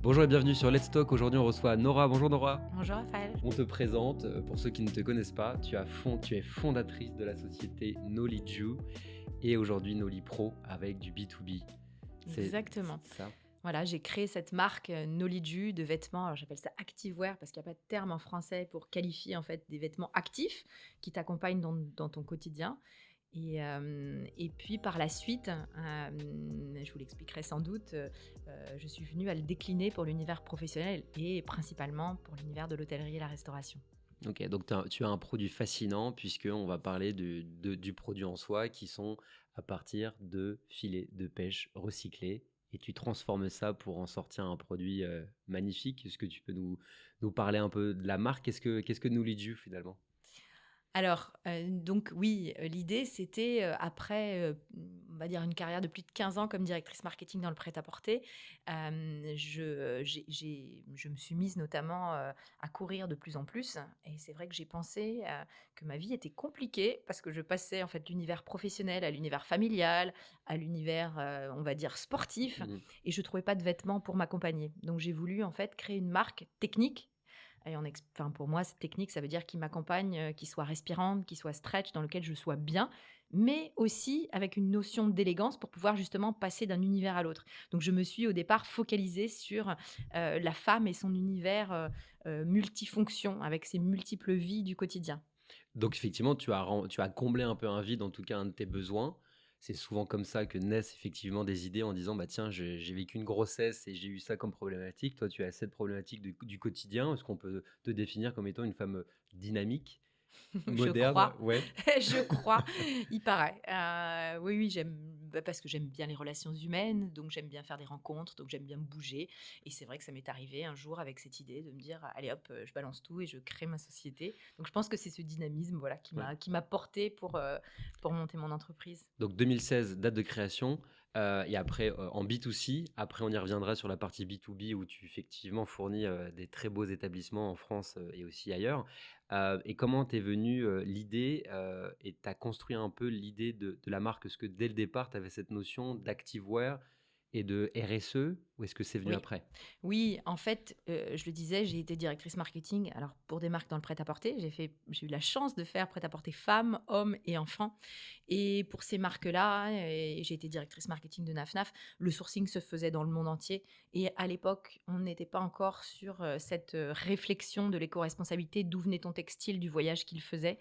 Bonjour et bienvenue sur Let's Talk. Aujourd'hui, on reçoit Nora. Bonjour Nora. Bonjour Raphaël. On te présente, pour ceux qui ne te connaissent pas, tu es fondatrice de la société Knowledge et aujourd'hui Noli Pro avec du B2B. Exactement. C'est ça. Voilà, j'ai créé cette marque Noliju de vêtements. Alors, j'appelle ça activewear parce qu'il n'y a pas de terme en français pour qualifier en fait des vêtements actifs qui t'accompagnent dans ton quotidien. Et puis par la suite, je vous l'expliquerai sans doute, je suis venue à le décliner pour l'univers professionnel et principalement pour l'univers de l'hôtellerie et la restauration. Ok, donc tu as un produit fascinant puisqu'on va parler du produit en soi qui sont à partir de filets de pêche recyclés et tu transformes ça pour en sortir un produit magnifique. Est-ce que tu peux nous parler un peu de la marque? Qu'est-ce que Knowledge finalement? Alors, donc oui, l'idée c'était, après, on va dire une carrière de plus de 15 ans comme directrice marketing dans le prêt-à-porter, je me suis mise notamment, à courir de plus en plus et c'est vrai que j'ai pensé, que ma vie était compliquée parce que je passais en fait de l'univers professionnel à l'univers familial, à l'univers, on va dire sportif Mhm. et je trouvais pas de vêtements pour m'accompagner. Donc j'ai voulu en fait créer une marque technique et enfin, pour moi, cette technique, ça veut dire qu'il m'accompagne, qu'il soit respirante, qu'il soit stretch, dans lequel je sois bien, mais aussi avec une notion d'élégance pour pouvoir justement passer d'un univers à l'autre. Donc, je me suis au départ focalisée sur la femme et son univers multifonction, avec ses multiples vies du quotidien. Donc effectivement, tu as comblé un peu un vide, en tout cas un de tes besoins. C'est souvent comme ça que naissent effectivement des idées en disant bah tiens, j'ai vécu une grossesse et j'ai eu ça comme problématique. Toi, tu as cette problématique du quotidien. Est-ce qu'on peut te définir comme étant une femme dynamique, Je moderne? crois, Ouais. je crois, il paraît. Oui, oui, parce que j'aime bien les relations humaines, donc j'aime bien faire des rencontres, donc j'aime bien bouger et c'est vrai que ça m'est arrivé un jour avec cette idée de me dire: «Allez hop, je balance tout et je crée ma société». Donc je pense que c'est ce dynamisme, voilà, Ouais. qui m'a portée pour monter mon entreprise. Donc 2016, date de création, et après, en B2C. Après, on y reviendra sur la partie B2B où tu effectivement fournis, des très beaux établissements en France, et aussi ailleurs. Et comment t'es venue, l'idée, et tu as construit un peu l'idée de la marque? Est-ce que dès le départ, tu avais cette notion d'activewear et de RSE ou est-ce que c'est venu Oui. après? Oui, en fait, je le disais, j'ai été directrice marketing, alors pour des marques dans le prêt-à-porter. J'ai eu la chance de faire prêt-à-porter femmes, hommes et enfants et pour ces marques-là j'ai été directrice marketing de Naf Naf. Le sourcing se faisait dans le monde entier et à l'époque, on n'était pas encore sur, cette, réflexion de l'éco-responsabilité. D'où venait ton textile? Du voyage qu'il faisait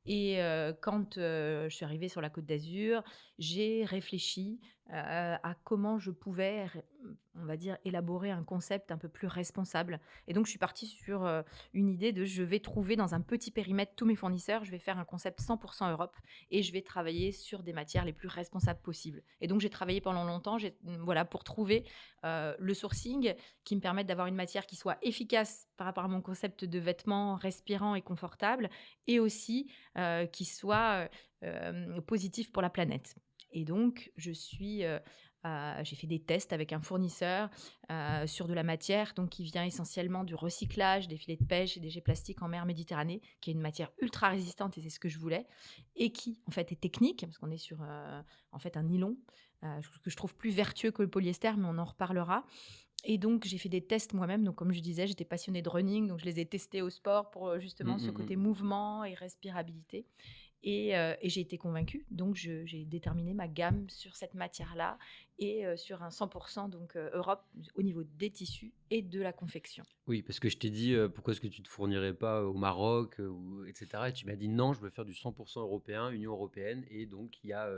et quand, je suis arrivée sur la Côte d'Azur, j'ai réfléchi, à comment je pouvais on va dire, élaborer un concept un peu plus responsable et donc je suis partie sur, une idée de: «Je vais trouver dans un petit périmètre tous mes fournisseurs, je vais faire un concept 100% Europe et je vais travailler sur des matières les plus responsables possibles» et donc j'ai travaillé pendant longtemps, voilà, pour trouver, le sourcing qui me permette d'avoir une matière qui soit efficace par rapport à mon concept de vêtements respirants et confortables et aussi, qui soit, positif pour la planète. Et donc j'ai fait des tests avec un fournisseur, sur de la matière donc qui vient essentiellement du recyclage des filets de pêche et des jets plastiques en mer Méditerranée, qui est une matière ultra résistante et c'est ce que je voulais et qui, en fait, est technique parce qu'on est sur, en fait, un nylon, que je trouve plus vertueux que le polyester, mais on en reparlera et donc j'ai fait des tests moi-même. Donc comme je disais, j'étais passionnée de running, donc je les ai testés au sport pour, Mmh, justement ce mmh côté mh. mouvement et respirabilité et j'ai été convaincue. Donc j'ai déterminé ma gamme sur cette matière-là et sur un 100% donc Europe au niveau des tissus et de la confection. Oui, parce que je t'ai dit, «Pourquoi est-ce que tu te fournirais pas au Maroc, ou et cetera?» Et tu m'as dit: «Non, je veux faire du 100% européen, Union européenne» et donc il y a,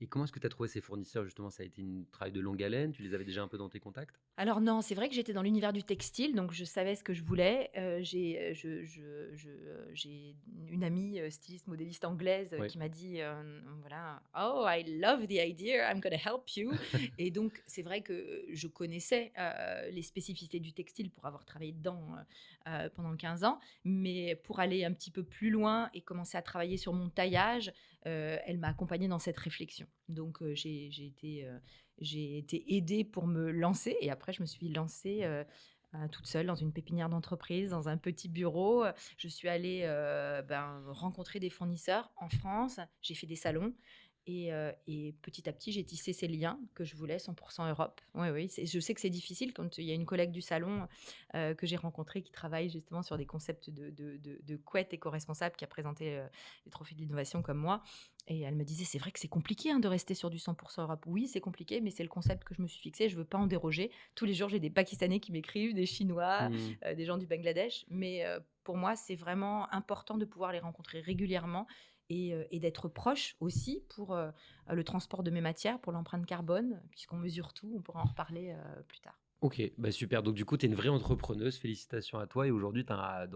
et comment est-ce que tu as trouvé ces fournisseurs justement? Ça a été un travail de longue haleine? Tu les avais déjà un peu dans tes contacts? Alors non, c'est vrai que j'étais dans l'univers du textile, donc je savais ce que je voulais. J'ai une amie, styliste modéliste anglaise, Oui. qui m'a dit, voilà: «Oh, I love the idea, I'm gonna help you» et donc c'est vrai que je connaissais, les spécificités du textile pour avoir travaillé dedans, pendant 15 ans. Mais pour aller un petit peu plus loin et commencer à travailler sur mon taillage, elle m'a accompagnée dans cette réflexion. Donc j'ai été aidée pour me lancer et après je me suis lancée, toute seule dans une pépinière d'entreprise, dans un petit bureau. Je suis allée, rencontrer des fournisseurs en France. J'ai fait des salons Et petit à petit, j'ai tissé ces liens que je voulais 100 Europe. Oui, oui, je sais que c'est difficile quand il y a une collègue du salon, que j'ai rencontrée qui travaille justement sur des concepts de couettes éco-responsables, qui a présenté, les trophées de l'innovation comme moi, et elle me disait: «C'est vrai que c'est compliqué, hein, de rester sur du 100 Europe». Oui, c'est compliqué, mais c'est le concept que je me suis fixé, je veux pas en déroger. Tous les jours, j'ai des Pakistanais qui m'écrivent, des Chinois, Mmh. des gens du Bangladesh, mais pour moi, c'est vraiment important de pouvoir les rencontrer régulièrement et d'être proche aussi pour, le transport de mes matières, pour l'empreinte carbone, puisqu'on mesure tout. On pourra en reparler, plus tard. OK, bah, super. Donc du coup, tu es une vraie entrepreneuse. Félicitations à toi et aujourd'hui, tu as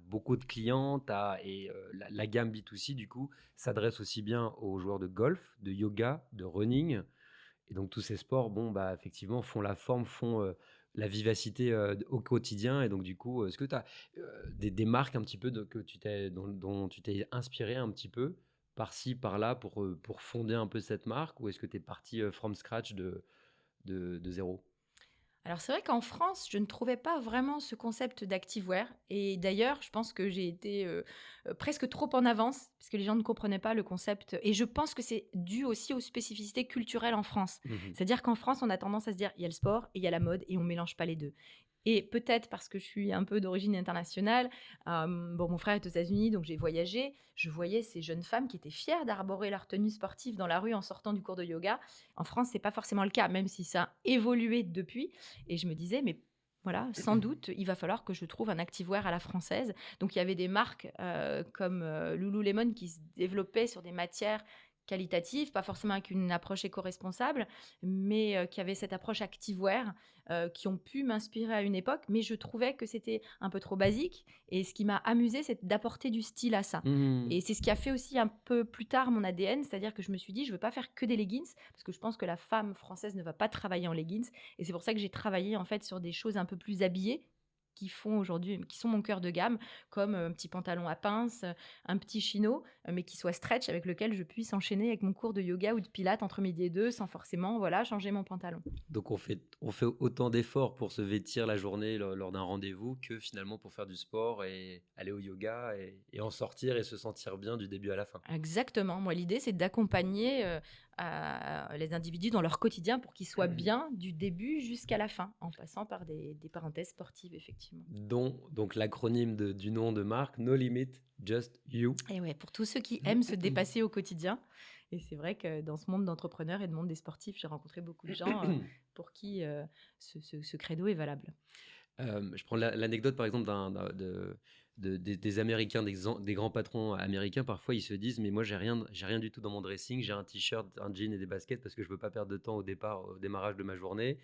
beaucoup de clients, la gamme B2C, du coup, s'adresse aussi bien aux joueurs de golf, de yoga, de running et donc tous ces sports, bon, bah, effectivement, font la forme, font, la vivacité, au quotidien et donc du coup, est-ce que tu as, des marques un petit peu de que tu t'es dont tu t'es inspiré un petit peu, par-ci, par-là, pour fonder un peu cette marque? Ou est-ce que tu es partie, from scratch de 0? Alors c'est vrai qu'en France, je ne trouvais pas vraiment ce concept d'activewear, et d'ailleurs, je pense que j'ai été, presque trop en avance, parce que les gens ne comprenaient pas le concept, et je pense que c'est dû aussi aux spécificités culturelles en France. Mmh. C'est-à-dire qu'en France, on a tendance à se dire: «Il y a le sport et il y a la mode et on mélange pas les 2». Et peut-être parce que je suis un peu d'origine internationale, bon, mon frère est aux États-Unis, donc j'ai voyagé. Je voyais ces jeunes femmes qui étaient fières d'arborer leur tenue sportive dans la rue en sortant du cours de yoga. En France, c'est pas forcément le cas, même si ça a évolué depuis. Et je me disais: «Mais voilà, sans doute, il va falloir que je trouve un activewear à la française». Donc il y avait des marques, comme, Lululemon, qui se développaient sur des matières qualitatives, pas forcément avec une approche éco-responsable, mais qui avaient cette approche activewear, qui ont pu m'inspirer à une époque, mais je trouvais que c'était un peu trop basique, et ce qui m'a amusée, c'est d'apporter du style à ça. Mmh. Et c'est ce qui a fait aussi un peu plus tard mon ADN, c'est-à-dire que je me suis dit: «Je veux pas faire que des leggings», parce que je pense que la femme française ne va pas travailler en leggings, et c'est pour ça que j'ai travaillé, en fait, sur des choses un peu plus habillées, qui sont mon cœur de gamme, comme, un petit pantalon à pince, un petit chino, mais qui soit stretch, avec lequel je puisse enchaîner avec mon cours de yoga ou de pilates entre midi et 2, sans forcément, voilà, changer mon pantalon. Donc on fait autant d'efforts pour se vêtir la journée lors d'un rendez-vous que finalement pour faire du sport et aller au yoga et en sortir et se sentir bien du début à la fin. Exactement. Moi, l'idée, c'est d'accompagner, les individus dans leur quotidien pour qu'ils soient bien du début jusqu'à la fin, en passant par des parenthèses sportives, effectivement. Dont donc l'acronyme du nom de marque, No Limit, Just You. Et ouais, pour tous ceux qui aiment se dépasser au quotidien, et c'est vrai que dans ce monde d'entrepreneurs et de monde des sportifs, j'ai rencontré beaucoup de gens, pour qui, ce credo est valable. Je prends l'anecdote par exemple des Américains, des grands patrons américains. Parfois, ils se disent: «Mais moi, j'ai rien du tout dans mon dressing. J'ai un t-shirt, un jean et des baskets parce que je veux pas perdre de temps au démarrage de ma journée,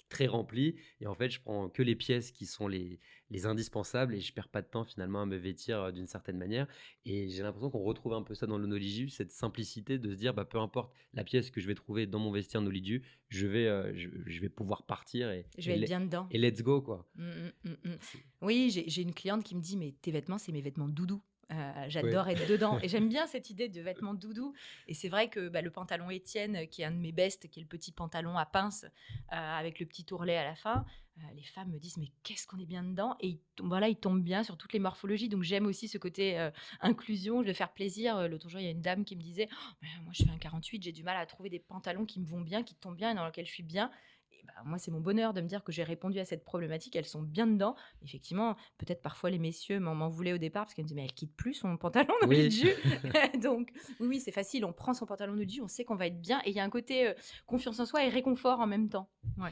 très remplie et en fait, je prends que les pièces qui sont les indispensables et je perds pas de temps finalement à me vêtir, d'une certaine manière» et j'ai l'impression qu'on retrouve un peu ça dans le Noliju, cette simplicité de se dire: «Bah, peu importe la pièce que je vais trouver dans mon vestiaire Noliju, je vais pouvoir partir Je vais être bien dedans. et let's go, quoi». Mmh mh, mmh mh. C'est Oui, j'ai une cliente qui me dit: «Mais tes vêtements, c'est mes vêtements doudou». ouais. J'adore être dedans, et j'aime bien cette idée de vêtements doudou, et c'est vrai que, bah, le pantalon Étienne, qui est un de mes bestes, qui est le petit pantalon à pince, avec le petit ourlet à la fin, les femmes me disent: «Mais qu'est-ce qu'on est bien dedans», et il tombe bien sur toutes les morphologies, donc j'aime aussi ce côté, inclusion. Je vais faire plaisir. L'autre jour, il y a une dame qui me disait: «Oh, mais moi je fais un 48, j'ai du mal à trouver des pantalons qui me vont bien, qui tombent bien et dans lesquels je suis bien». Et bah, moi, c'est mon bonheur de me dire que j'ai répondu à cette problématique. Elles sont bien dedans. Effectivement, peut-être parfois les messieurs m'en voulaient au départ parce qu'elles me disaient: «Mais elle quitte plus son pantalon dans les Oui. jus». Donc oui, oui, c'est facile. On prend son pantalon de jus, on sait qu'on va être bien, et il y a un côté, confiance en soi et réconfort en même temps. Ouais.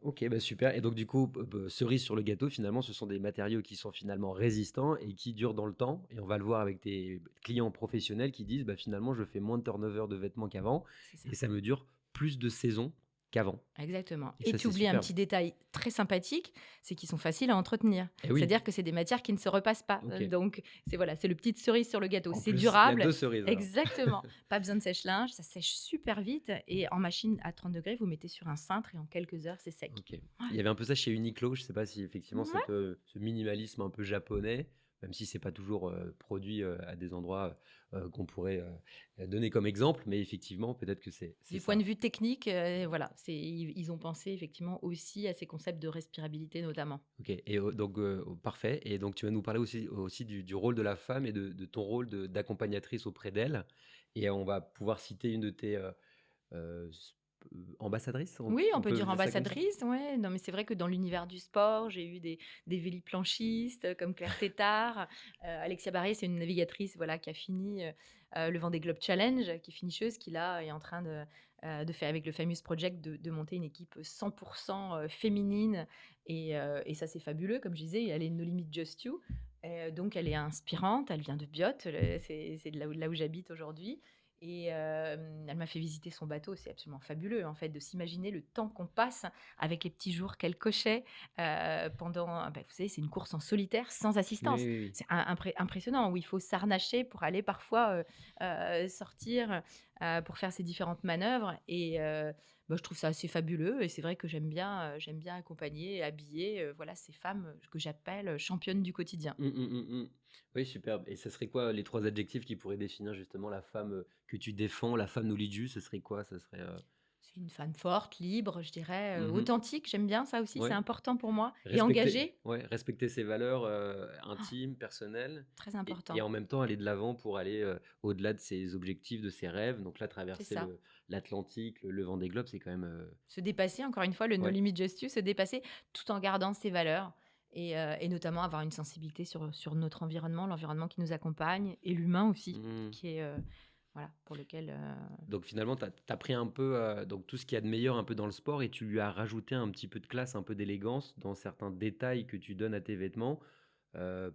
OK, bah, super et donc du coup, cerise sur le gâteau, finalement, ce sont des matériaux qui sont finalement résistants et qui durent dans le temps et on va le voir avec tes clients professionnels qui disent: «Bah, finalement, je fais moins de turnover de vêtements qu'avant C'est ça. et ça me dure plus de saisons qu'avant» Exactement, et et ça, tu c'est oublies un superbe. petit détail très sympathique, c'est qu'ils sont faciles à entretenir. Et oui, C'est-à-dire que c'est des matières qui ne se repassent pas, OK. donc c'est, voilà, c'est le petite cerise sur le gâteau. En C'est plus, il y a durable, 2 cerises alors. exactement. Pas besoin de sèche-linge, ça sèche super vite, et en machine à 30 degrés, vous mettez sur un cintre et en quelques heures, c'est sec. OK. Il y avait un peu ça chez Uniqlo, je sais pas si effectivement Ouais. ce minimalisme un peu japonais, même si c'est pas toujours, produit, à des endroits, qu'on pourrait, donner comme exemple, mais effectivement peut-être que c'est Du point de ça. vue technique, voilà, ils ont pensé effectivement aussi à ces concepts de respirabilité notamment. OK et donc parfait et donc tu vas nous parler aussi du rôle de la femme et de ton rôle d'accompagnatrice auprès d'elle Et on va pouvoir citer une de tes, s ambassadrices? Oui, on On peut peut dire dire ça comme ça? ambassadrice, ouais. Non, mais c'est vrai que dans l'univers du sport, j'ai eu des véliplanchistes comme Claire Tétard. Alexia Barré, c'est une navigatrice, voilà, qui a fini, le Vendée Globe Challenge, qui est finisseuse, qui là est en train de faire avec le Famous Project de monter une équipe 100 féminine et ça, c'est fabuleux. Comme je disais, elle est No Limit Just You, donc elle est inspirante, elle vient de Biot, c'est de là où j'habite aujourd'hui et elle m'a fait visiter son bateau. C'est absolument fabuleux, en fait, de s'imaginer le temps qu'on passe avec les petits jours qu'elle cochait, pendant bah, vous savez, c'est une course en solitaire sans Oui, assistance. oui, oui. C'est impressionnant où il faut s'harnacher pour aller parfois, sortir, pour faire ces différentes manœuvres et bah, je trouve ça assez fabuleux et c'est vrai que j'aime bien accompagner et habiller, voilà, ces femmes, que j'appelle, championnes du quotidien. Mmh, mmh, mmh, mmh. Oui, superbe. Et ce serait quoi les 3 adjectifs qui pourraient définir justement la femme, que tu défends, la femme Noliju? Ce serait quoi? Ce serait, C'est une femme forte, libre, je dirais, mmh authentique, j'aime bien ça aussi, c'est ouais, important pour moi et respecter engagée, ouais, respecter ses valeurs, intimes, personnelles très et important. en même temps aller de l'avant pour aller, au-delà de ses objectifs, de ses rêves. Donc là, C'est traverser ça. l'Atlantique, le Vendée Globe, c'est quand même, Se dépasser, encore une fois, le no ouais. limit just you, se dépasser tout en gardant ses valeurs et notamment avoir une sensibilité sur notre environnement, l'environnement qui nous accompagne et l'humain aussi, Mmh. qui est, voilà, pour lequel, Donc finalement, tu as pris un peu, donc tout ce qu'il y a de meilleur un peu dans le sport et tu lui as rajouté un petit peu de classe, un peu d'élégance dans certains détails que tu donnes à tes vêtements,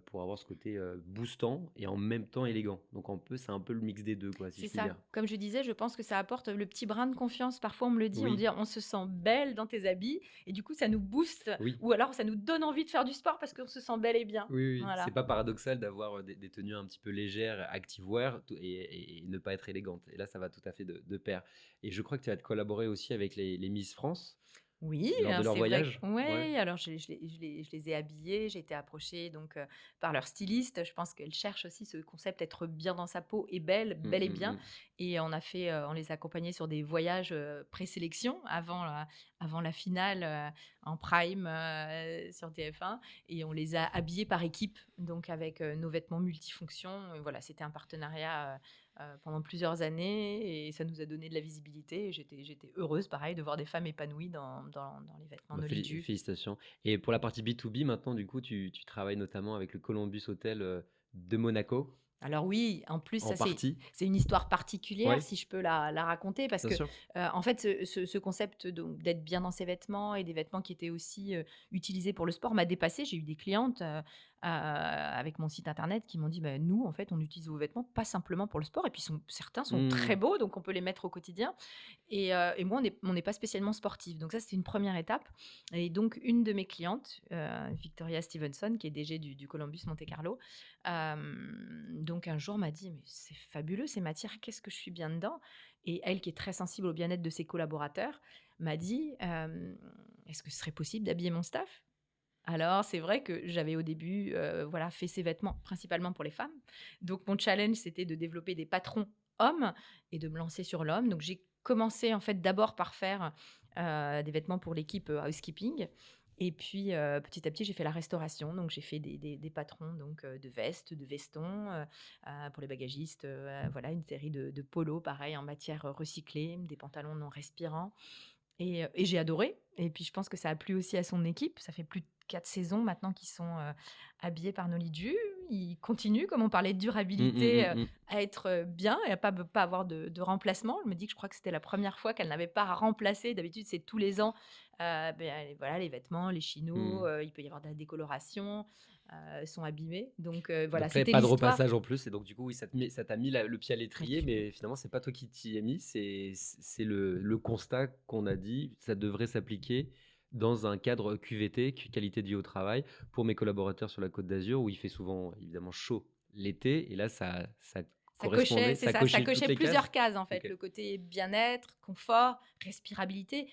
pour avoir ce côté, boostant et en même temps élégant. Donc un peu c'est un peu le mix des 2 quoi, si c'est je puis ça. dire? Comme je disais, je pense que ça apporte le petit brin de confiance. Parfois, on me Oui, dit: «On se sent belle dans tes habits» et du coup, ça nous booste oui, ou alors ça nous donne envie de faire du sport parce qu'on se sent belle et bien. oui, oui. C'est Voilà. pas paradoxal d'avoir, des tenues un petit peu légères, activewear tout et ne pas être élégante et là, ça va tout à fait de pair et je crois que tu as collaboré aussi avec les Miss France Oui, lors de alors leur c'est vrai voyage? que Ouais. ouais, alors je les ai habillées, j'ai été approchée donc par leur styliste. Je pense qu'elle cherche aussi ce concept être bien dans sa peau et belle, Mmh, bel et mmh bien mh. et on les a accompagnés sur des voyages, présélection avant la finale, en prime, sur TF1 et on les a habillées par équipe, donc avec, nos vêtements multifonctions, voilà, c'était un partenariat, pendant plusieurs années et ça nous a donné de la visibilité et j'étais heureuse pareil de voir des femmes épanouies dans les vêtements Bah, Noliju. félicitations et pour la partie B2B maintenant du coup tu travailles notamment avec le Columbus Hotel, de Monaco, Alors oui, en plus en ça partie? c'est une histoire particulière Oui, si je peux la raconter parce bien que, sûr. en fait ce concept donc d'être bien dans ses vêtements et des vêtements qui étaient aussi, utilisés pour le sport m'a dépassée. J'ai eu des clientes, avec mon site internet qui m'ont dit: «Bah, nous en fait on utilise vos vêtements pas simplement pour le sport et puis certains sont très Mmh. beaux donc on peut les mettre au quotidien». Et moi, on n'est pas spécialement sportif. Donc ça, c'était une première étape. Et donc, une de mes clientes, Victoria Stevenson, qui est DG du Columbus Monte Carlo, donc un jour m'a dit: «Mais c'est fabuleux ces matières, qu'est-ce que je suis bien dedans?» Et elle, qui est très sensible au bien-être de ses collaborateurs, m'a dit: «Est-ce que ce serait possible d'habiller mon staff?» Alors, c'est vrai que j'avais au début, voilà, fait ces vêtements principalement pour les femmes. Donc mon challenge, c'était de développer des patrons hommes et de me lancer sur l'homme. Donc j'ai commencé en fait d'abord par faire, des vêtements pour l'équipe, housekeeping et puis, petit à petit, j'ai fait la restauration. Donc j'ai fait des patrons donc, de vestes, de vestons, pour les bagagistes, voilà une série de polos pareil en matière, recyclée, des pantalons non respirants. Et j'ai adoré et puis je pense que ça a plu aussi à son équipe. Ça fait plus de 4 saisons maintenant qu'ils sont, habillés par Noliju. Ils continuent, comme on parlait de Mmh, mmh, durabilité, mmh, mmh. à être, bien et à pas avoir de remplacement. Je me dis que je crois que c'était la première fois qu'elle n'avait pas à remplacer. D'habitude, c'est tous les ans, voilà, les vêtements, les chinos, Mmh. il peut y avoir de la décoloration, sont abîmés. Donc voilà, Donc là, il y a c'était pas de l'histoire. repassage en plus et donc du coup, oui, ça t'a mis la le pied à Pas l'étrier, du tout. mais finalement, c'est pas toi qui t'y es mis, c'est le constat qu'on a dit, ça devrait s'appliquer dans un cadre QVT, qualité de vie au travail, pour mes collaborateurs sur la Côte d'Azur où il fait souvent évidemment chaud l'été et là, ça Ça cochait, correspondait, c'est ça ça, ça cochait toutes cochait les cases? plusieurs cases, en fait. OK. Le côté bien-être, confort, respirabilité.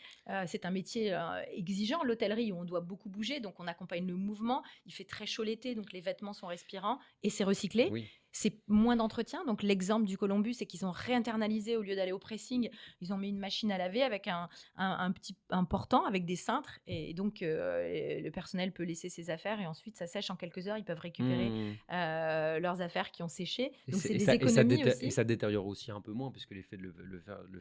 C'est un métier, exigeant, l'hôtellerie, où on doit beaucoup bouger, donc on accompagne le mouvement. Il fait très chaud l'été, donc les vêtements sont respirants et c'est recyclé. Oui. C'est moins d'entretien. Donc l'exemple du Columbus, c'est qu'ils ont réinternalisé au lieu d'aller au pressing, ils ont mis une machine à laver avec un portant avec des cintres et donc le personnel peut laisser ses affaires et ensuite ça sèche en quelques heures. Ils peuvent récupérer, Mmh. leurs affaires qui ont séché. Et Donc c'est c'est et des ça et ça économies dété et aussi. ça détériore aussi un peu moins parce que l'effet de le faire le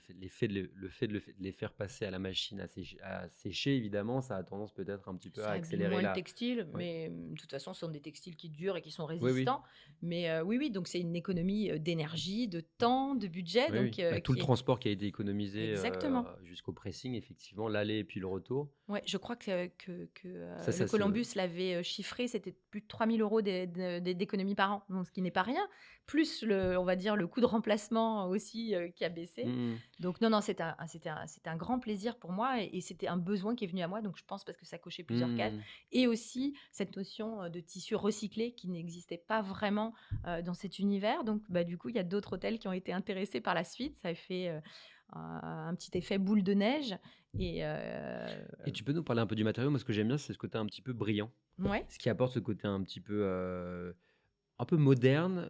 fait de les faire passer à la machine à sécher évidemment, ça a tendance peut-être un petit peu à Ça abîme accélérer moins le la textile, ouais. mais de toute façon, ce sont des textiles qui durent et qui sont Oui, oui. résistants. Mais oui, oui, donc c'est une économie, d'énergie, de temps, de budget, Oui, donc oui. Bah, tout le qui est transport qui a été économisé, exactement. jusqu'au pressing effectivement, l'aller et puis le retour. Ouais, je crois Ça le ça se Columbus l'avait, chiffré, c'était plus de 3 000 € d'économies par an, donc ce qui n'est pas rien. Plus on va dire, le coût de remplacement aussi, qui a baissé. mmh mh. Donc non, non, c'était un grand plaisir pour moi et c'était un besoin qui est venu à moi, donc je pense parce que ça cochait plusieurs cases Mmh. et aussi cette notion, de tissu recyclé qui n'existait pas vraiment, dans cet univers. Donc bah, du coup, il y a d'autres hôtels qui ont été intéressés par la suite. Ça a fait, un petit effet boule de neige et Et tu peux nous parler un peu du matériau? Moi, ce que j'aime bien, c'est ce côté un petit peu brillant. ouais. Ce qui apporte ce côté un peu moderne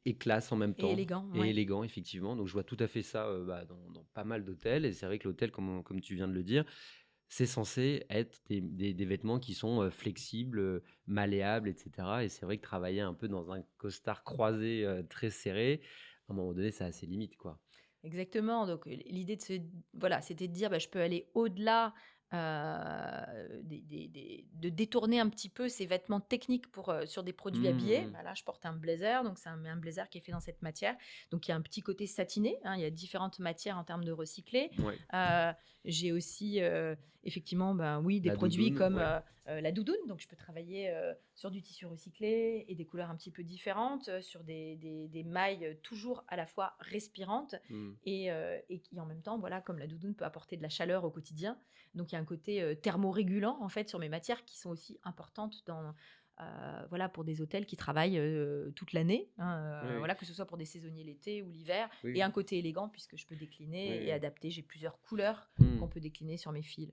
et classe en même Et temps élégant, et ouais. élégant effectivement. Donc je vois tout à fait ça, bah, dans pas mal d'hôtels et c'est vrai que l'hôtel comme tu viens de le dire, c'est censé être des vêtements qui sont, flexibles, malléables et cetera et c'est vrai que travailler un peu dans un costard croisé, très serré, à un moment donné, ça a ses limites, quoi. Exactement, donc l'idée de se voilà, c'était de dire, bah, je peux aller au-delà, de détourner un petit peu ces vêtements techniques pour, sur des produits habillés. Mmh. Bah, là, je porte un blazer, donc c'est un blazer qui est fait dans cette matière. Donc il y a un petit côté satiné, hein, il y a différentes matières en termes de recyclé. Ouais. Heu, j'ai aussi, effectivement, ben, oui, des La produits doudoune, comme, ouais. la doudoune, donc je peux travailler, sur du tissu recyclé et des couleurs un petit peu différentes, sur des mailles, toujours à la fois respirantes Mmh. et qui en même temps, voilà, comme la doudoune peut apporter de la chaleur au quotidien. Donc il y a un côté, thermorégulant en fait sur mes matières qui sont aussi importantes voilà pour des hôtels qui travaillent, toute l'année, Oui, hein, oui. voilà, que ce soit pour des saisonniers l'été ou l'hiver Oui, et oui. un côté élégant puisque je peux Oui, décliner et oui. adapter. J'ai plusieurs couleurs Mmh. qu'on peut décliner sur mes fils.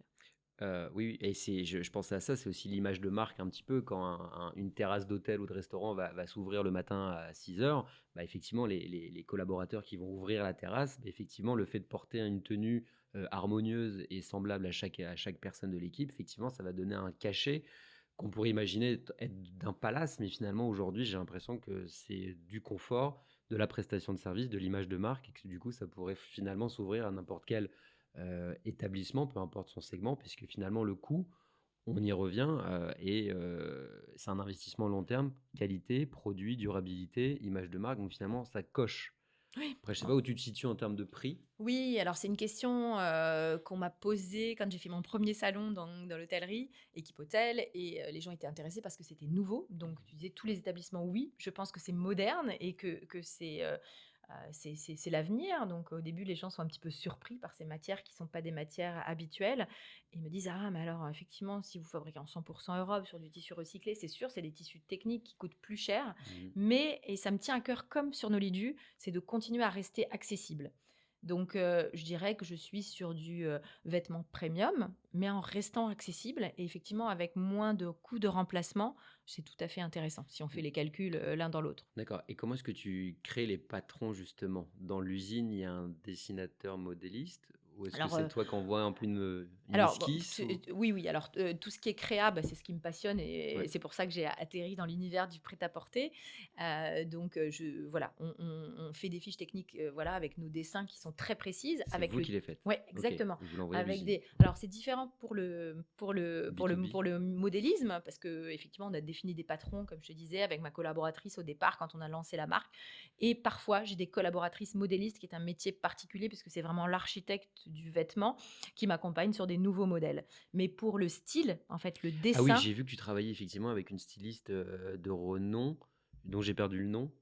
Oui, oui et je pensais à ça, c'est aussi l'image de marque un petit peu quand une terrasse d'hôtel ou de restaurant va s'ouvrir le matin à 6 heures. Bah, effectivement les collaborateurs qui vont ouvrir la terrasse, bah, effectivement le fait de porter une tenue, harmonieuse et semblable à chaque personne de l'équipe, effectivement ça va donner un cachet qu'on pourrait imaginer être d'un palace, mais finalement aujourd'hui j'ai l'impression que c'est du confort, de la prestation de service, de l'image de marque et que du coup ça pourrait finalement s'ouvrir à n'importe quel établissement, peu importe son segment, puisque finalement le coût, on y revient, et c'est un investissement long terme, qualité, produit, durabilité, image de marque, donc finalement ça coche. Oui. Après je sais pas où tu te situes en termes de prix? Oui, alors c'est une question, qu'on m'a posée quand j'ai fait mon premier salon dans l'hôtellerie, équipe hôtel et les gens étaient intéressés parce que c'était nouveau. Donc tu disais tous les établissements, oui. Je pense que c'est moderne et que c'est l'avenir. Donc au début, les gens sont un petit peu surpris par ces matières qui ne sont pas des matières habituelles et ils me disent: «Ah mais alors effectivement, si vous fabriquez en 100 Europe sur du tissu recyclé, c'est sûr, c'est des tissus techniques qui coûtent plus cher, Mmh. mais» et ça me tient à cœur comme sur Noliju, c'est de continuer à rester accessible. Donc, je dirais que je suis sur du, vêtement premium, mais en restant accessible et effectivement avec moins de coûts de remplacement, c'est tout à fait intéressant si on fait les calculs, l'un dans l'autre. D'accord et comment est-ce que tu crées les patrons justement? Dans l'usine, il y a un dessinateur modéliste ou est-ce que Alors, c'est toi qui envoies un peu une Alors, bon, esquisse ou? oui, oui, alors, tout ce qui est créa, bah, c'est ce qui me passionne et Ouais, c'est pour ça que j'ai atterri dans l'univers du prêt-à-porter. Donc, voilà, on fait des fiches techniques, voilà, avec nos dessins qui sont très précises, c'est avec vous le qui les faites? ouais, OK, exactement. vous l'envoyez à Avec l'usine. des alors c'est différent B2B? pour le modélisme parce qu'effectivement, on a défini des patrons, comme je te disais, avec ma collaboratrice au départ quand on a lancé la marque et parfois, j'ai des collaboratrices modélistes qui est un métier particulier puisque c'est vraiment l'architecte du vêtement qui m'accompagne sur des nouveaux modèles. Mais pour le style, en fait, le Ah oui, dessin, j'ai vu que tu travaillais effectivement avec une styliste, de renom, dont j'ai perdu le nom,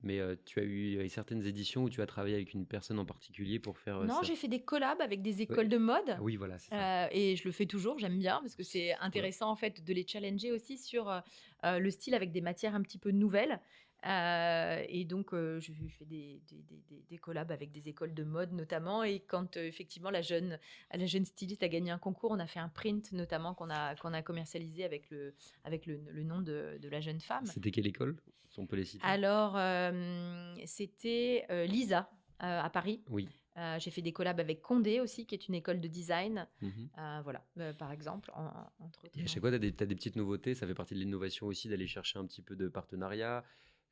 mais, tu as eu, certaines éditions où tu as travaillé avec une personne en particulier pour faire, non, ça? j'ai fait des collabs avec des Ouais. écoles de mode, Ah oui, voilà, c'est ça. et je le fais toujours, j'aime bien parce que c'est Ouais. intéressant, en fait, de les challenger aussi sur, le style avec des matières un petit peu nouvelles. Et donc, je fais des collabs avec des écoles de mode notamment. Et quand, effectivement la jeune styliste a gagné un concours, on a fait un print notamment qu'on a commercialisé avec le nom de la jeune femme. C'était quelle école? Si on peut les citer? Alors, c'était, Lisa, à Paris. Oui. J'ai fait des collabs avec Condé aussi, qui est une école de design. Mmh. Voilà, par exemple, entre autres, Et à hein. chaque fois, tu as des petites nouveautés, ça fait partie de l'innovation aussi d'aller chercher un petit peu de partenariat,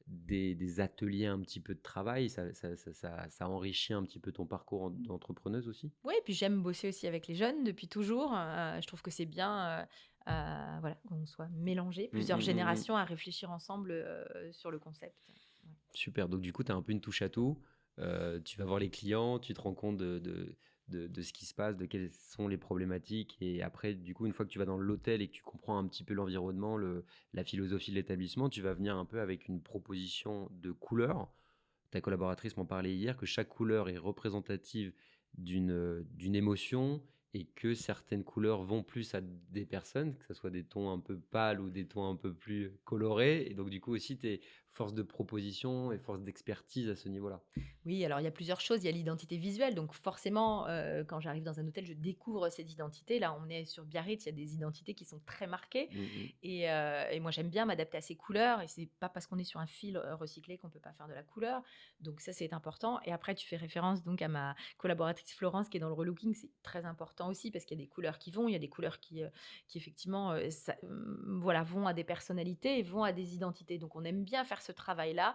des ateliers un petit peu de travail, ça enrichit un petit peu ton parcours d'entrepreneuse aussi? Oui, puis j'aime bosser aussi avec les jeunes depuis toujours. Je trouve que c'est bien, voilà, qu'on soit mélangés, Mmh, plusieurs mmh, mmh, mmh. générations à réfléchir ensemble, sur le concept. Ouais. Super, donc du coup, tu as un peu une touche à tout. Tu vas voir les clients, tu te rends compte de ce qui se passe, de quelles sont les problématiques. Et après, du coup, une fois que tu vas dans l'hôtel et que tu comprends un petit peu l'environnement, la philosophie de l'établissement, tu vas venir un peu avec une proposition de couleur. Ta collaboratrice m'en parlait hier, que chaque couleur est représentative d'une émotion et que certaines couleurs vont plus à des personnes, que ce soit des tons un peu pâles ou des tons un peu plus colorés. Et donc, du coup, aussi, tu es force de proposition et force d'expertise à ce niveau-là. Oui, alors il y a plusieurs choses. Il y a l'identité visuelle. Donc forcément, quand j'arrive dans un hôtel, je découvre cette identité. Là, on est sur Biarritz, il y a des identités qui sont très marquées. Mmh mh. Et moi, j'aime bien m'adapter à ces couleurs. Et c'est pas parce qu'on est sur un fil recyclé qu'on peut pas faire de la couleur. Donc ça, c'est important. Et après, tu fais référence donc à ma collaboratrice Florence qui est dans le relooking. C'est très important aussi parce qu'il y a des couleurs qui vont, il y a des couleurs qui effectivement, voilà, vont à des personnalités et vont à des identités. Donc on aime bien faire ce travail-là.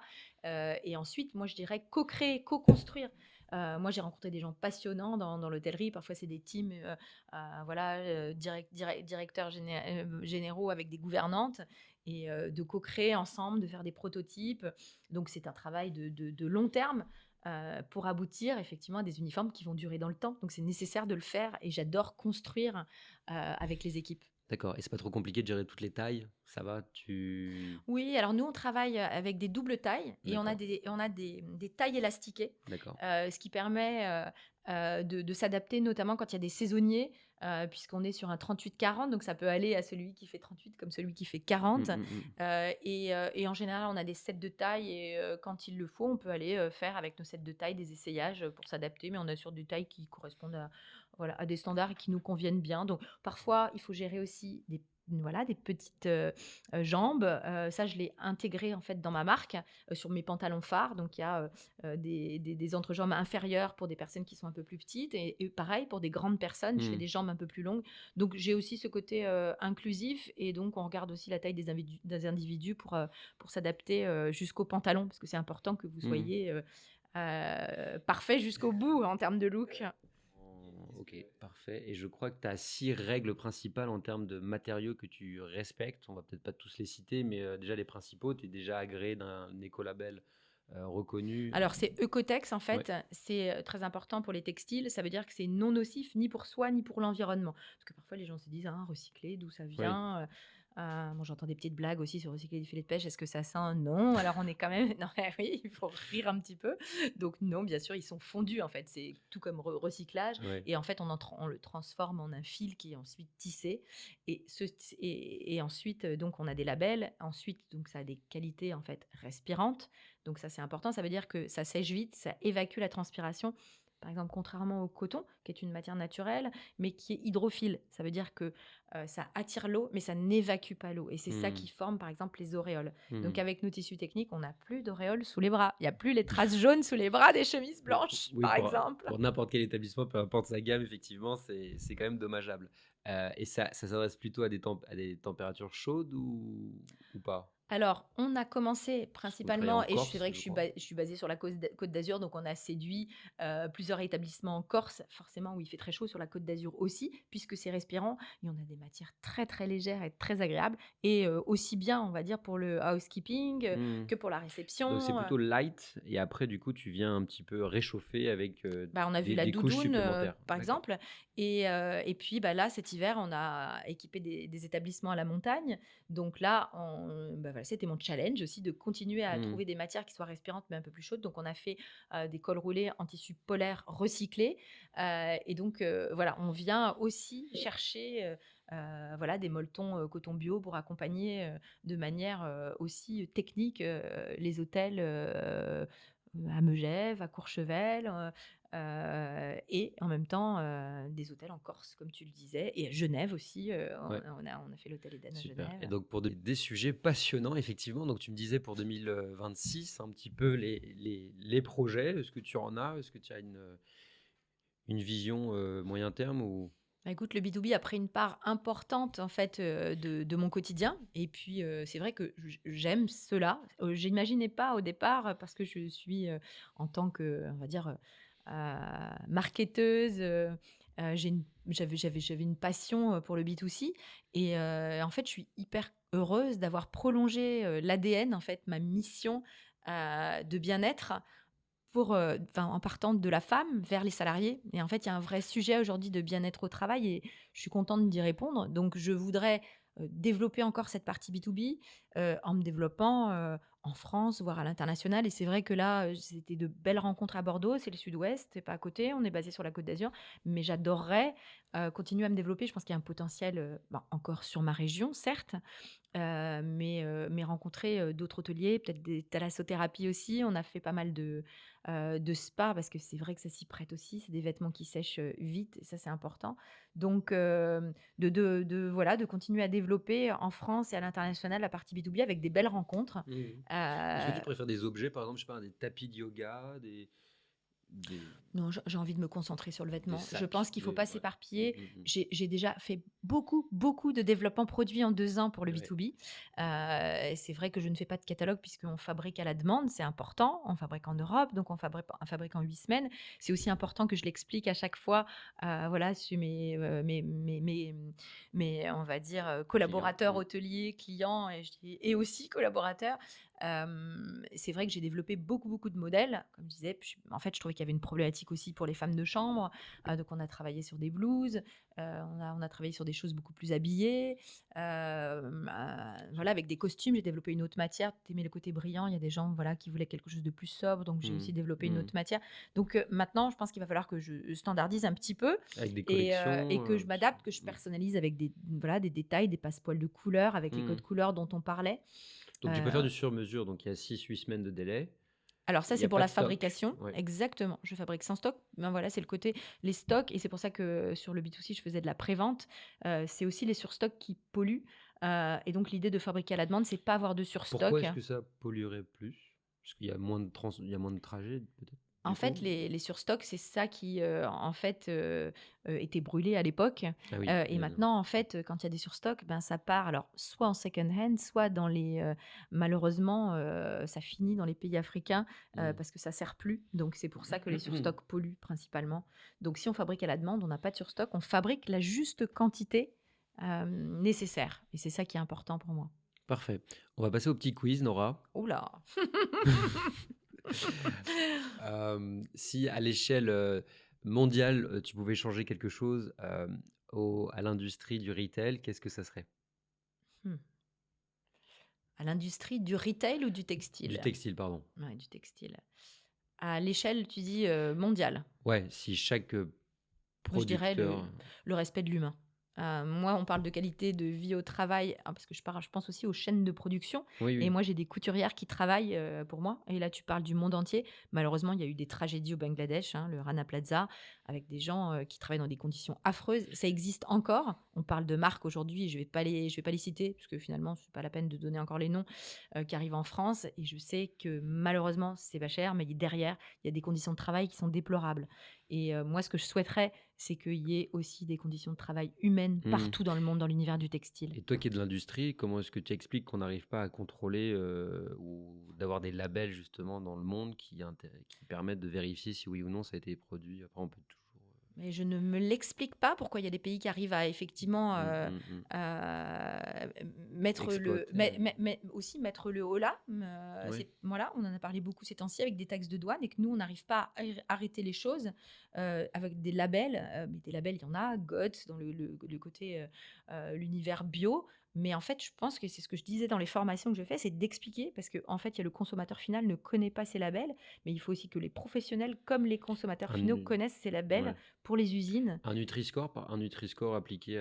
Et ensuite, moi, je dirais co-créer, co-construire. Moi, j'ai rencontré des gens passionnants dans l'hôtellerie. Parfois, c'est des teams, voilà, directeurs généraux avec des gouvernantes et de co-créer ensemble, de faire des prototypes. Donc, c'est un travail de long terme pour aboutir effectivement à des uniformes qui vont durer dans le temps. Donc, c'est nécessaire de le faire et j'adore construire avec les équipes. D'accord, et c'est pas trop compliqué de gérer toutes les tailles? Ça va, tu Oui, alors nous, on travaille avec des doubles tailles et d'accord, on a des tailles élastiquées, d'accord. ce qui permet de s'adapter, notamment quand il y a des saisonniers, puisqu'on est sur un 38-40, donc ça peut aller à celui qui fait 38 comme celui qui fait Mmh 40. mh mh. Et en général, on a des sets de taille et quand il le faut, on peut aller faire avec nos sets de taille des essayages pour s'adapter, mais on est sur des tailles qui correspondent à, voilà, à des standards et qui nous conviennent bien. Donc parfois, il faut gérer aussi des petites jambes. Ça, je l'ai intégré en fait dans ma marque, sur mes pantalons phares. Donc il y a des entrejambes inférieures pour des personnes qui sont un peu plus petites et pareil pour des grandes personnes, je fais Mmh. des jambes un peu plus longues. Donc j'ai aussi ce côté inclusif et donc on regarde aussi la taille des individus pour s'adapter jusqu'au pantalon parce que c'est important que vous Mmh. soyez parfait jusqu'au bout en termes de look. OK, parfait, et je crois que tu as 6 règles principales en termes de matériaux que tu respectes. On va peut-être pas tous les citer, mais déjà les principaux, tu es déjà agréé d'un écolabel, reconnu. Alors c'est Ecotex en Ouais. fait, c'est, très important pour les textiles. Ça veut dire que c'est non nocif ni pour soi, ni pour l'environnement. Parce que parfois les gens se disent: «Hein, recycler, d'où ça Oui. vient?» Moi j'entends des petites blagues aussi sur recycler des filets de pêche. Est-ce que ça sent? Non. Alors on est quand même non, oui, il faut rire un petit peu. Donc non, bien sûr, ils sont fondus en fait. C'est tout comme recyclage Ouais. et en fait on le transforme en un fil qui est ensuite tissé et ensuite, donc on a des labels. Ensuite, donc ça a des qualités en fait respirantes. Donc ça, c'est important. Ça veut dire que ça sèche vite, ça évacue la transpiration. Par exemple, contrairement au coton, qui est une matière naturelle, mais qui est hydrophile. Ça veut dire que ça attire l'eau, mais ça n'évacue pas l'eau. Et c'est ça Mmh. qui forme, par exemple, les auréoles. Donc Mmh. avec nos tissus techniques, on n'a plus d'auréoles sous les bras. Il n'y a plus les traces jaunes sous les bras des chemises blanches, Oui, par exemple. pour n'importe quel établissement, peu importe sa gamme, effectivement, c'est quand même dommageable. Et ça s'adresse plutôt à des températures chaudes ou pas? Alors, on a commencé Parce que vous travaillez en principalement et c'est Corse, vrai que je crois? je suis basée sur la Côte d'Azur, donc on a séduit, plusieurs établissements en Corse, forcément où il fait très chaud, sur la Côte d'Azur aussi, puisque c'est respirant et on a des matières très, très légères et très agréables et aussi bien, on va dire, pour le housekeeping, Mmh. que pour la Donc c'est réception. plutôt light, et après du coup tu viens un petit peu réchauffer avec, Bah, on a vu la des couches doudoune, supplémentaires. par D'accord. exemple et puis, bah, là, cet hiver, on a équipé des établissements à la montagne. Donc là, bah, voilà, c'était mon challenge aussi de continuer à Mmh. trouver des matières qui soient respirantes, mais un peu plus chaudes. Donc on a fait, des cols roulés en tissu polaire recyclé, et donc voilà, on vient aussi chercher, voilà, des molletons, coton bio pour accompagner, de manière, aussi technique, les hôtels, à Megève, à Courchevel, et en même temps, des hôtels en Corse, comme tu le disais, et à Genève aussi, Ouais. on a fait l'hôtel Eden à Super. Et Genève. donc pour des sujets passionnants, effectivement. Donc tu me disais pour 2026, un petit peu les projets. Est-ce que tu en as? Est-ce que tu as une vision moyen terme ou... Bah, écoute, le B2B a pris une part importante en fait, de mon quotidien, et puis, c'est vrai que j'aime cela. J'imaginais pas au départ, parce que je suis, en tant que, on va dire, marketeuse, j'avais une passion, pour le B2C, et en fait, je suis hyper heureuse d'avoir prolongé, l'ADN en fait, ma mission, de bien-être pour, enfin, en partant de la femme vers les salariés, et en fait, il y a un vrai sujet aujourd'hui de bien-être au travail, et je suis contente d'y répondre. Donc je voudrais, développer encore cette partie B2B, en me développant, en France, voire à l'international, et c'est vrai que là, c'était de belles rencontres à Bordeaux, c'est le Sud-Ouest, c'est pas à côté, on est basé sur la Côte d'Azur, mais j'adorerais, continuer à me développer. Je pense qu'il y a un potentiel, encore sur ma région, certes, mais rencontrer, d'autres hôteliers, peut-être des thalassothérapies aussi. On a fait pas mal de spa, parce que c'est vrai que ça s'y prête aussi. C'est des vêtements qui sèchent, vite, et ça, c'est important. Donc voilà, de continuer à développer en France et à l'international la partie B2B avec des belles rencontres. Mhm. Est-ce que Heu tu préfères des objets, par exemple, je sais pas, des tapis de yoga, des, Non, j'ai envie de me concentrer sur le des vêtement. Je pense sacs, qu'il faut pas ouais. s'éparpiller. Mhm. J'ai déjà fait beaucoup, beaucoup de développement produit en 2 ans pour le Ouais. B2B. Et c'est vrai que je ne fais pas de catalogue puisqu'on fabrique à la demande, c'est important. On fabrique en Europe, donc on fabrique en 8 semaines. C'est aussi important que je l'explique à chaque fois, voilà, sur on va dire, Client. collaborateurs hôteliers, clients, et aussi collaborateurs. C'est vrai que j'ai développé beaucoup, beaucoup de modèles. Comme je disais, puis en fait, je trouvais qu'il y avait une problématique aussi pour les femmes de chambre. Donc on a travaillé sur des blouses, on a travaillé sur des choses beaucoup plus habillées, voilà, avec des costumes. J'ai développé une autre matière. Tu aimais le côté brillant, il y a des gens, voilà, qui voulaient quelque chose de plus sobre, donc j'ai aussi Mhm. développé une Mhm. autre matière. Donc maintenant, je pense qu'il va falloir que je standardise un petit peu, Avec des et que collections. je m'adapte, que je personnalise avec voilà, des détails, des passepoils de couleurs, avec les codes Mhm. couleurs dont on parlait. Donc tu peux faire Heu du sur-mesure, donc il y a 6 8 semaines de délai. Alors ça, Il n'y c'est a pour pas la de stock. fabrication, Ouais. exactement. Je fabrique sans stock. Ben voilà, c'est le côté les stocks, et c'est pour ça que sur le B2C, je faisais de la prévente. C'est aussi les surstocks qui polluent, et donc l'idée de fabriquer à la demande, c'est pas avoir de Pourquoi surstock. est-ce que ça polluerait plus? Parce qu'il y a il y a moins de trajets, peut-être, En du fait, coup? les surstocks, c'est ça qui, en fait, était brûlé à l'époque, Ah oui, et maintenant, en fait, quand il y a des surstocks, ben, ça part alors soit en second hand, soit dans les, malheureusement, ça finit dans les pays africains, mmh. parce que ça sert plus. Donc c'est pour ça que les surstocks polluent principalement. Donc si on fabrique à la demande, on n'a pas de surstock, on fabrique la juste quantité, nécessaire, et c'est ça qui est important pour moi. Parfait. On va passer au petit quiz, Nora. Ouh là! Si à l'échelle, mondiale, tu pouvais changer quelque chose, au à l'industrie du retail, qu'est-ce que ça serait? Mmh. À l'industrie du retail ou du Du textile? textile, pardon. Ouais, du textile. À l'échelle, tu dis, mondiale? Ouais, si chaque, Moi, je dirais producteur... le respect de l'humain. Moi, on parle de qualité de vie au travail, parce que je pense aussi aux chaînes de production, Oui, et oui. moi, j'ai des couturières qui travaillent, pour moi, et là, tu parles du monde entier. Malheureusement, il y a eu des tragédies au Bangladesh, hein, le Rana Plaza, avec des gens, qui travaillent dans des conditions affreuses. Ça existe encore. On parle de marques aujourd'hui, je vais pas les citer, parce que finalement, c'est pas la peine de donner encore les noms, qui arrivent en France, et je sais que malheureusement, c'est pas cher, mais derrière, il y a des conditions de travail qui sont déplorables, et moi, ce que je souhaiterais, c'est qu'il y ait aussi des conditions de travail humaines Mmh. partout dans le monde, dans l'univers du textile. Et toi qui es de l'industrie, comment est-ce que tu expliques qu'on n'arrive pas à contrôler, ou d'avoir des labels justement dans le monde qui permettent de vérifier si oui ou non ça a été produit? Après on peut toujours, Mais je ne me l'explique pas pourquoi il y a des pays qui arrivent à effectivement, mmh, mmh mh. mettre le Exploiter, mais aussi mettre le holà, ouais. c'est voilà, on en a parlé beaucoup ces temps-ci avec des taxes de douane, et que nous, on n'arrive pas à arrêter les choses, avec des labels, mais des labels, il y en a, GOTS dans le côté, l'univers bio. Mais en fait, je pense que c'est ce que je disais dans les formations que je fais, c'est d'expliquer, parce qu'en fait, il y a le consommateur final ne connaît pas ces labels, mais il faut aussi que les professionnels comme les consommateurs finaux Un connaissent ces labels Ouais. pour les usines. Un Nutri-Score appliqué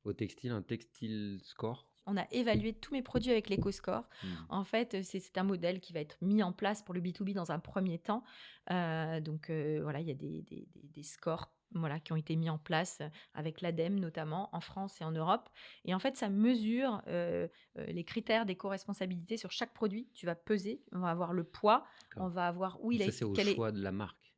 Au textile, un textile score? On a évalué tous mes produits avec l'EcoScore. Mmh. En fait, c'est un modèle qui va être mis en place pour le B2B dans un premier temps. Voilà, il y a des scores, voilà, qui ont été mis en place, avec l'ADEME notamment, en France et en Europe. Et en fait, ça mesure, les critères d'éco-responsabilité sur chaque produit. Tu vas peser, on va avoir le poids, on D'accord. va avoir où Mais il a ça, c'est été au quel est choix de la marque.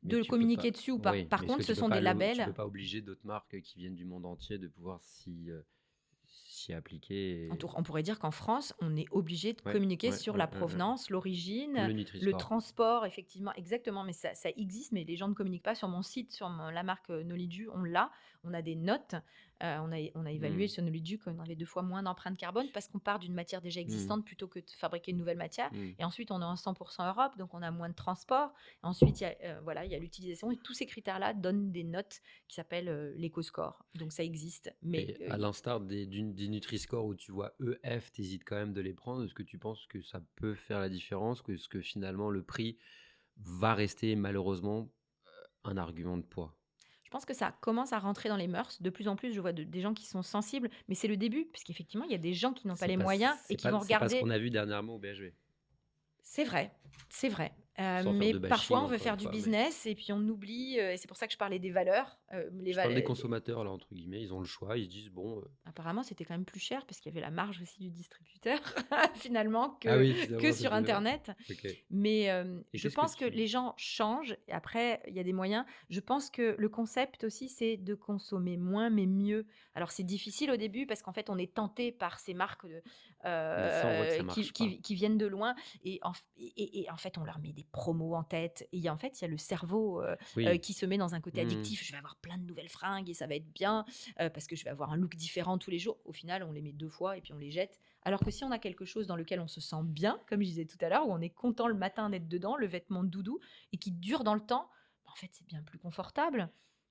Mais de tu peux pas communiquer dessus ou pas. oui, Par mais est-ce que contre, ce sont des tu peux labels. pas obliger d'autres marques qui viennent du monde entier de pouvoir s'y appliquer et On pourrait dire qu'en France, on est obligé de ouais, communiquer ouais, sur ouais, la ouais, ouais. provenance, Comme l'origine, le le Nutri-Score. transport, effectivement, exactement, mais ça existe, mais les gens ne communiquent pas. Sur mon site, la marque Noliju, on l'a, on a des notes, on a évalué Mmh. sur Noliju qu'on avait 2 fois moins d'empreinte carbone parce qu'on part d'une matière déjà Mmh. existante plutôt que de fabriquer une nouvelle matière. Mmh. Et ensuite, on est en 100% Europe, donc on a moins de transport. Ensuite, voilà, il y a l'utilisation et tous ces critères-là donnent des notes qui s'appellent l'éco-score. Donc ça existe, mais Et à l'instar des Nutri-Score où tu vois EF, tu hésites quand même de les prendre. Est-ce que tu penses que ça peut faire la différence? Que est-ce que finalement le prix va rester malheureusement un argument de poids? je pense que ça commence à rentrer dans les mœurs. De plus en plus, je vois des gens qui sont sensibles, mais c'est le début, puisqu'effectivement, il y a des gens qui n'ont pas les moyens et qui vont C'est pas ce regarder. qu'on a vu dernièrement au BHV. C'est vrai, c'est vrai. Sans faire Mais de parfois, bashing on veut encore une faire du fois, mais business et puis on oublie, et c'est pour ça que je parlais des valeurs. je parle des consommateurs là, entre guillemets, ils ont le choix, ils se disent: «Bon, Apparemment, c'était quand même plus cher parce qu'il y avait la marge aussi du distributeur finalement ah que oui, que finalement sur c'était là». internet. OK. Mais, Et je qu'est-ce que pense que tu les gens changent et après il y a des moyens. Je pense que le concept aussi, c'est de consommer moins mais mieux. Alors c'est difficile au début parce qu'en fait, on est tenté par ces marques mais ça, on voit que ça marche pas. qui viennent de loin et en fait, on leur met des promos en tête et en fait, il y a le cerveau, Oui. qui se met dans un côté Mmh. addictif. Je vais avoir plein de nouvelles fringues et ça va être bien parce que je vais avoir un look différent tous les jours. Au final, on les met 2 fois et puis on les jette. Alors que si on a quelque chose dans lequel on se sent bien, comme je disais tout à l'heure, où on est content le matin d'être dedans, le vêtement de doudou et qui dure dans le temps, bah, en fait, c'est bien plus confortable.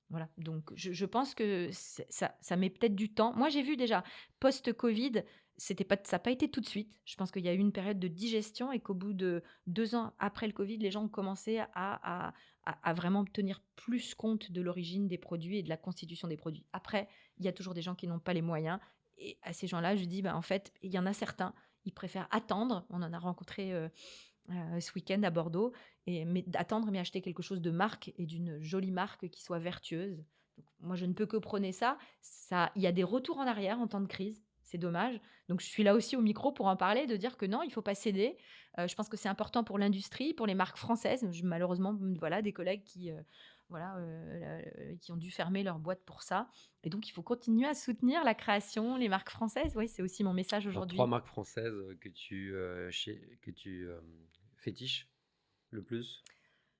Voilà, donc je pense que ça met peut-être du temps. Moi, j'ai vu déjà post-Covid, ça n'a pas été tout de suite. Je pense qu'il y a eu une période de digestion et qu'au bout de 2 ans après le Covid, les gens ont commencé à vraiment tenir plus compte de l'origine des produits et de la constitution des produits. Après, il y a toujours des gens qui n'ont pas les moyens et à ces gens-là, je dis: «Bah, en fait, il y en a certains, ils préfèrent attendre». On en a rencontré, ce week-end à Bordeaux mais d'attendre, mais acheter quelque chose de marque et d'une jolie marque qui soit vertueuse. Donc moi, je ne peux que prôner ça. Il y a des retours en arrière en temps de crise, c'est dommage. Donc je suis là aussi au micro pour en parler, de dire que non, il ne faut pas céder. Je pense que c'est important pour l'industrie, pour les marques françaises. Malheureusement, voilà, des collègues qui, voilà, qui ont dû fermer leur boîte pour ça et donc il faut continuer à soutenir la création, les marques françaises. Oui, c'est aussi mon message Alors 3 aujourd'hui. marques françaises, que tu, fétiches le plus?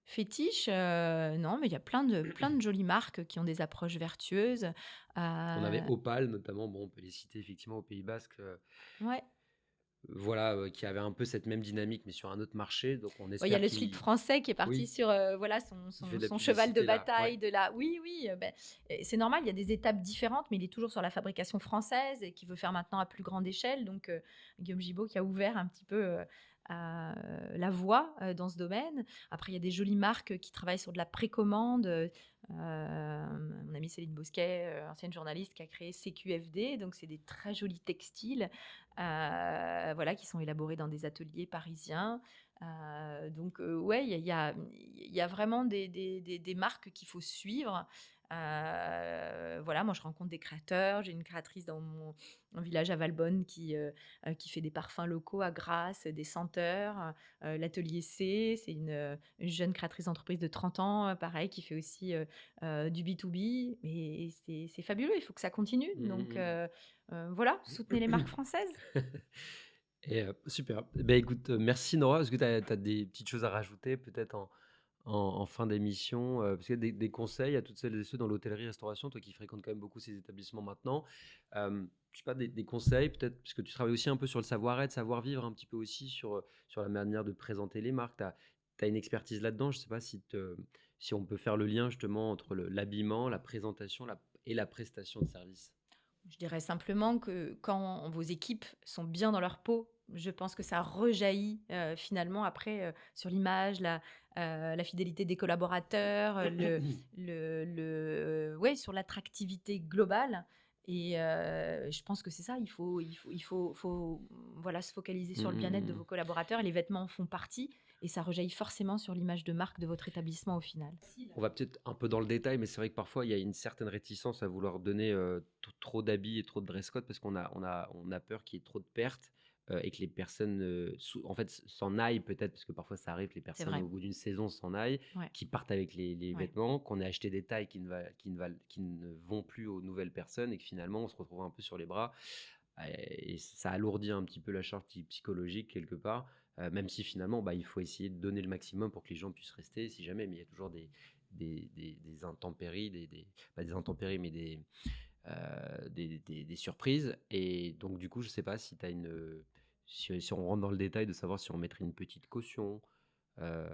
Fétiche, non, mais il y a plein de jolies marques qui ont des approches vertueuses. On avait Heu, Opal notamment, bon, on peut les citer effectivement au Pays basque, ouais. voilà, qui avait un peu cette même dynamique mais sur un autre marché, donc on Ouais, il y a espère le slip qu'il français qui est parti oui, sur, voilà, il fait de la son cheval de publicité là, ouais. bataille de la oui, oui, c'est normal, il y a des étapes différentes, mais il est toujours sur la fabrication française et qui veut faire maintenant à plus grande échelle. Donc, Guillaume Gibault qui a ouvert un petit peu, la voie, dans ce domaine. Après, il y a des jolies marques qui travaillent sur de la précommande, mon amie Céline Bosquet, ancienne journaliste qui a créé CQFD, donc c'est des très jolis textiles, voilà, qui sont élaborés dans des ateliers parisiens. Ouais, il y a vraiment des marques qu'il faut suivre. Voilà, moi, je rencontre des créateurs. J'ai une créatrice dans mon village à Valbonne qui fait des parfums locaux à Grasse, des senteurs. L'atelier C, c'est une jeune créatrice d'entreprise de 30 ans, pareil, qui fait aussi, du B2B et c'est fabuleux, il faut que ça continue. Mmh, Donc mmh voilà, soutenez les marques françaises. et super. Beh, écoute, merci Nora. Est-ce que tu as des petites choses à rajouter peut-être en fin d'émission, parce qu'il y a des conseils à toutes celles et ceux dans l'hôtellerie-restauration, toi qui fréquentes quand même beaucoup ces établissements maintenant. Je sais pas, des conseils peut-être, puisque tu travailles aussi un peu sur le savoir-être, savoir-vivre un petit peu aussi sur la manière de présenter les marques. Tu as une expertise là-dedans. Je sais pas si on peut faire le lien justement entre l'habillement, la présentation et la prestation de service. Je dirais simplement que quand vos équipes sont bien dans leur peau, je pense que ça rejaillit, finalement après, sur l'image, la fidélité des collaborateurs, ouais, sur l'attractivité globale. Et je pense que c'est ça, il faut voilà, se focaliser Mmh, sur le mmh, bien-être mmh, de mmh. vos collaborateurs et les vêtements en font partie et ça rejaillit forcément sur l'image de marque de votre établissement au final. On va peut-être un peu dans le détail, mais c'est vrai que parfois il y a une certaine réticence à vouloir donner trop d'habits et trop de dress code parce qu'on a peur qu'il y ait trop de pertes et que les personnes en fait s'en aillent peut-être parce que parfois ça arrive que les C'est personnes vrai. au bout d'une saison s'en aillent, Ouais, qui partent avec les ouais. vêtements, qu'on ait acheté des tailles qui ne vont plus aux nouvelles personnes et que finalement on se retrouve un peu sur les bras et ça alourdit un petit peu la charge psychologique quelque part. Même si finalement il faut essayer de donner le maximum pour que les gens puissent rester si jamais, mais il y a toujours des intempéries, pas des intempéries, mais des surprises. Et donc, du coup, je sais pas si tu as si on rentre dans le détail de savoir si on mettrait une petite caution, euh,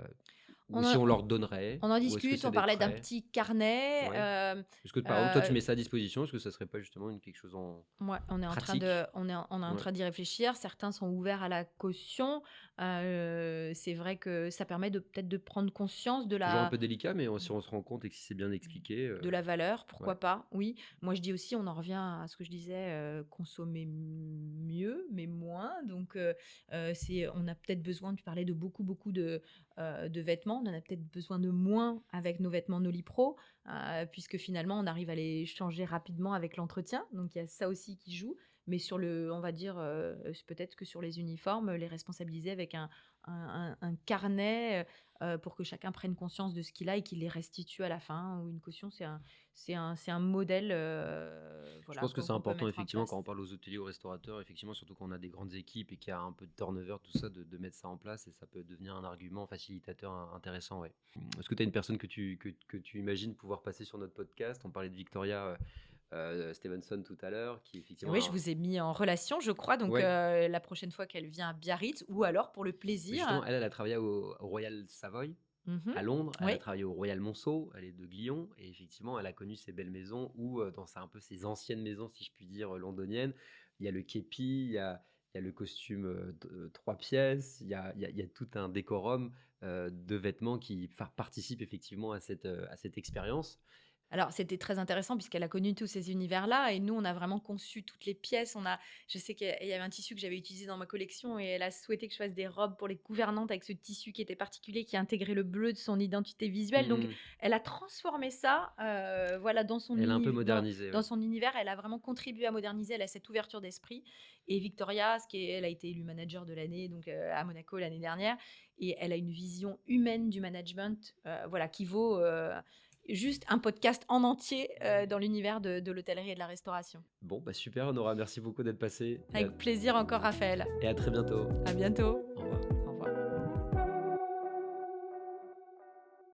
ou On si en on on leur donnerait, on en ou est-ce que discute, c'est on des parlait d'un prêts? petit carnet, Ouais. Est-ce que par exemple, toi, tu heu mets ça à disposition? Est-ce que ça serait pas justement quelque chose en Ouais, pratique? on est en Ouais. train d'y réfléchir. Certains sont ouverts à la caution. C'est vrai que ça permet de peut-être de prendre conscience Toujours un peu délicat, mais si on se rend compte et que si c'est bien expliqué, de la valeur, ouais. pourquoi pas, oui. Moi, je dis aussi, on en revient à ce que je disais, consommer mieux, mais moins. Donc, on a peut-être besoin, tu parlais de beaucoup, beaucoup de vêtements. On en a peut-être besoin de moins avec nos vêtements Nolipro, puisque finalement, on arrive à les changer rapidement avec l'entretien. Donc, il y a ça aussi qui joue. Mais on va dire, peut-être que sur les uniformes, les responsabiliser avec un carnet, pour que chacun prenne conscience de ce qu'il a et qu'il les restitue à la fin. Ou une caution, c'est un modèle, Je voilà, pense que c'est qu'on peut important, mettre en effectivement, quand place. on parle aux hôteliers, aux restaurateurs, effectivement, surtout quand on a des grandes équipes et qu'il y a un peu de turnover, tout ça, de mettre ça en place et ça peut devenir un argument facilitateur intéressant, ouais. Est-ce que tu as une personne que tu imagines pouvoir passer sur notre podcast? On parlait de Victoria Stevenson tout à l'heure, qui Et effectivement oui, je vous ai mis en relation, je crois, donc Ouais, la prochaine fois qu'elle vient à Biarritz ou alors pour le mais plaisir. justement, elle a travaillé au Royal Savoy Mmh. à Londres, elle a Oui. travaillé au Royal Monceau, elle est de Glion, et effectivement, elle a connu ces belles maisons où, un peu ces anciennes maisons, si je puis dire, londoniennes, il y a le képi, il y a le costume 3 pièces, il y a tout un décorum de vêtements qui participent effectivement à cette expérience. Alors, c'était très intéressant puisqu'elle a connu tous ces univers-là et nous, on a vraiment conçu toutes les pièces. Je sais qu'il y avait un tissu que j'avais utilisé dans ma collection et elle a souhaité que je fasse des robes pour les gouvernantes avec ce tissu qui était particulier, qui intégrait le bleu de son identité visuelle. Donc, Hmm. elle a transformé ça, voilà, Elle a un peu modernisé, dans ouais. son univers. Elle a vraiment contribué à moderniser. Elle a cette ouverture d'esprit. Et Victoria, elle a été élue manager de l'année donc à Monaco l'année dernière, et elle a une vision humaine du management, voilà, qui vaut juste un podcast en entier dans l'univers de l'hôtellerie et de la restauration. Bon, bah super, Nora, merci beaucoup d'être passée Avec plaisir encore, Raphaël. et à très bientôt. À bientôt.